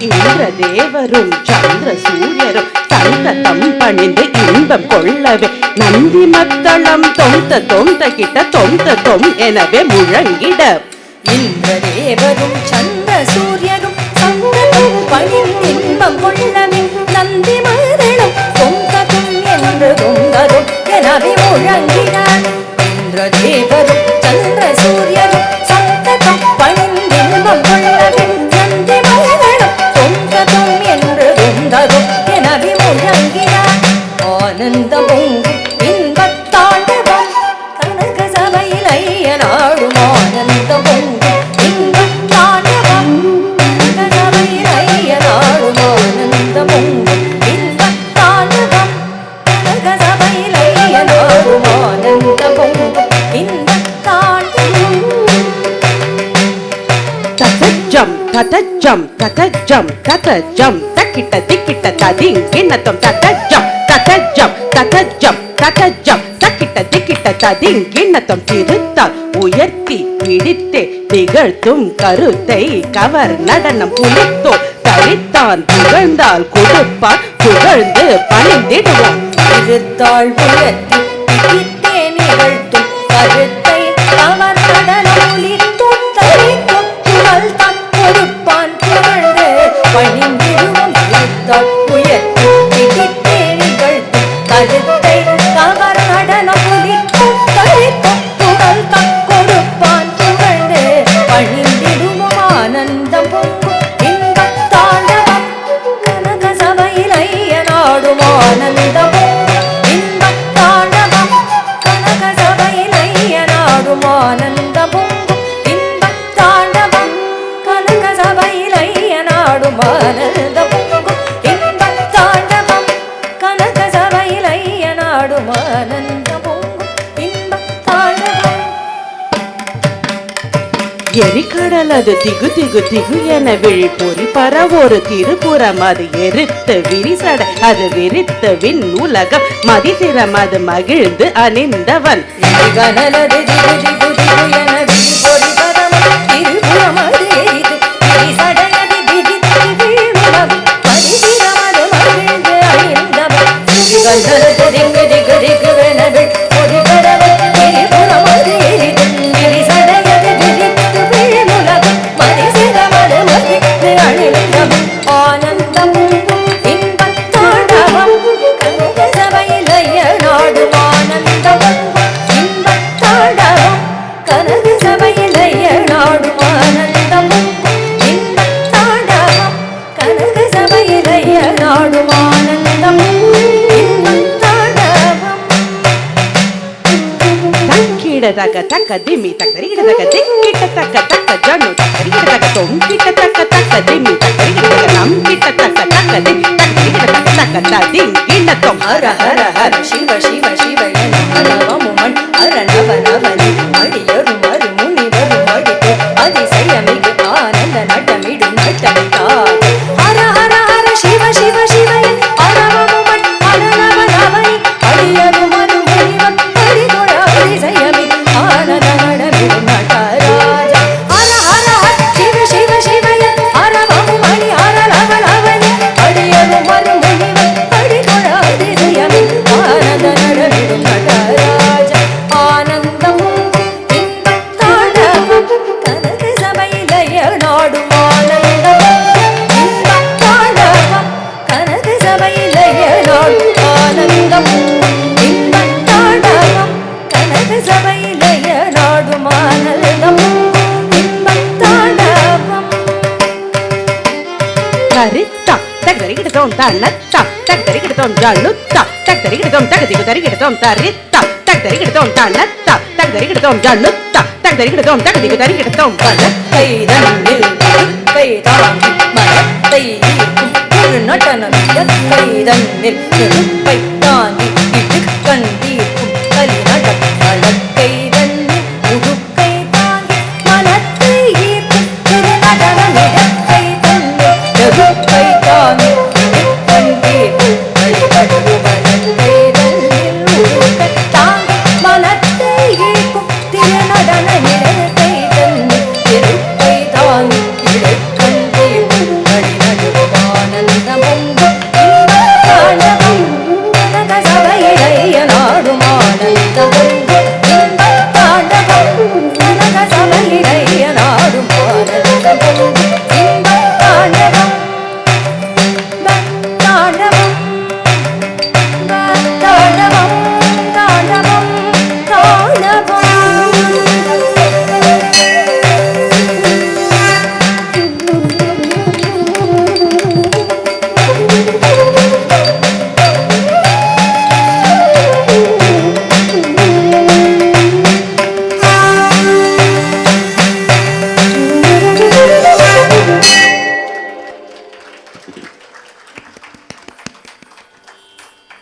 இந்திர தேவரும் சந்திர சூரியரும் சந்ததம் பணிந்து இன்பம் கொள்ளவே நந்தி மத்தளம் தொந்த கிட்ட தொம் எனவே முழங்கிட இந்திர தேவரும் சந்திர சூரியரும் சந்ததம் பணிந்து இன்பம் கொள்ளவே நந்தி மத்தளம் தொந்ததும் என்று தொந்ததும் எனவே முழங்கிட இந்திர தேவரும் சந்திர சூரியரும் சந்ததம் பணிந்து இன்பம் கொள்ளவே நந்தி மத்தளம் தொந்ததும் என்று தொந்ததும் எனவே முழங்கிட ஆனந்த பொங்கு இன்பத்தாண்டவம் கனக சபையில் ஐயனாடும் ஆனந்த பொங்கு இன்பத்தாண்டவம் கனக சபையில் ஐயனாடும் ஆனந்த பொங்கு இன்பத்தாண்டவம் கனக சபையில் ஐயனாடும் ஆனந்த பொங்கு இன்பத்தாண்டவம் ததஜம் தக்கிட்ட திக்கிட்ட ததிங்கிண்ணத்தம் ததஜம் தக்கிட்ட திக்கிட்ட ததிங்கிண்ணத்தம் திருத்தால் உயர்த்தி பிடித்தே திகழ்த்தும் கருத்தை கவர் நடனம் புலித்தோ தரித்தான் புகழ்ந்தால் கொடுப்பான் புகழ்ந்து பணிந்திடுவோம் திருத்தாள் உயர்த்தி பிடித்தே நிகழ்த்தும் கருத்தை கவர் நடனம் புலித்தோ தரித்தும் புகழ்தான் கொடுப்பான் புகழ்ந்து பணிந்திடுவோம் திருத்தாள் உயர்த்தி பிடித்தே நிகழ்த்தும் கருத்தை கவர் நடனம் புலித்தோ தரித்தும் புகழ்தான் கொடுப்பான் புகழ்ந்து பணிந்திடுவோம் ஆனந்தம் பொங்கும் இன்பத்தாண்டவம் கனக சபையில் ஐயனாடும் ஆனந்தம் இன்பத்தாண்டவம் கனக சபையில் ஐயனாடும் ஆனந்தம் பொங்கும் இன்பத்தாண்டவம் கனக சபையில் ஐயனாடும் ஆனந்தம் பொங்கும் இன்பத்தாண்டவம் கனக சபையில் ஐயனாடும் ஆனந்தம் பொங்கும் இன்பத்தாண்டவம் எரிக்கடலது திகு என விழி பொறி பரவொரு திருப்புறம் அது எரித்து விரிசடை அது விரித்து விண் உலகம் மதிசிரம் அது மகிழ்ந்து அணிந்தவன் கனலது திகு என விழி பொறி பரவொரு திருப்புறம் அது எரித்து விரிசடையது விரித்து விண் உலகம் மதிசிரம் அது மகிழ்ந்து அணிந்தவன் கனலது திகு என விழி பொறி பரவொரு திருப்புறம் அது எரித்து விரிசடையது விரித்து விண் உலகம் மதிசிரம் அது மகிழ்ந்து அணிந்தவன் ஆனந்தம் இன்பத்தாண்டவம் கனக சபையில் ஐயனாடும் ஆனந்தம் இன்பத்தாண்டவம் கனக சபையில் ஐயனாடும் ஆனந்தம் இன்பத்தாண்டவம் கனக சபையில் ஐயனாடும் ஆனந்தம் இன்பத்தாண்டவம் தக்க திம்மி தக்கரிகிட தக்க திக்கிட்ட தக்க ஜனு தக்கரிகிட தக்க தொங்கிட்ட தக்க திம்மி தக்கரிகிட தக்க நம்பிட்ட தக்க தக்கரிகிட தக்க திங்கிண்ணத்தம் ஹர ஹர ஹர சிவ சிவ சிவ என ஹரவமுமன் ஹர நவ நவனி அடியரும் மறு முனிவரும் அடித்து அதிசயமிகு ஆனந்த நட்டமிடும் நட்டமிட்டார் ஹர ஹர ஹர சிவ சிவ சிவ என ஹரவமுமன் ஹர நவ நவனி அடியரும் மறு முனிவர் அடிதொழ அதிசயமிகு ஆனந்த நட்டமிடும் நட்டராஜ ஹர ஹர ஹர சிவ சிவ சிவ என ஹரவமுமணி ஹர நவ நவனி அடியரும் மறு முனிவர் அடிதொழ அதிசயமிகு ஆனந்த நட்டமிடும் நட்டராஜ ஆனந்தம் இன்பத்தாண்டவம் கனக சபையில் ஐயனாடும் ஆனந்தம் இன்பத்தாண்டவம் கனக சபையில் ஐயனாடும் ஆனந்தம் இன்பத்தாண்டவம் கனக சபையில் ஐயனாடும் ஆனந்தம் இன்பத்தாண்டவம் கரித்தா தக்கரிகிடத்தோம் தன்னத்தா தக்கரிகிடத்தோம் ஜனுத்தா தக்கரிகிடத்தோம் தகதிகு தரிகிடத்தோம் தரித்தா தக்கரிகிடத்தோம் தன்னத்தா தக்கரிகிடத்தோம் ஜனுத்தா தக்கரிகிடத்தோம் தகதிகு தரிகிடத்தோம் மனத்தை தன்னில் கை தாங்கி மனத்தை ஈர்க்கும் ஒரு நடனம் எத்தை தன்னில் நெருப்பை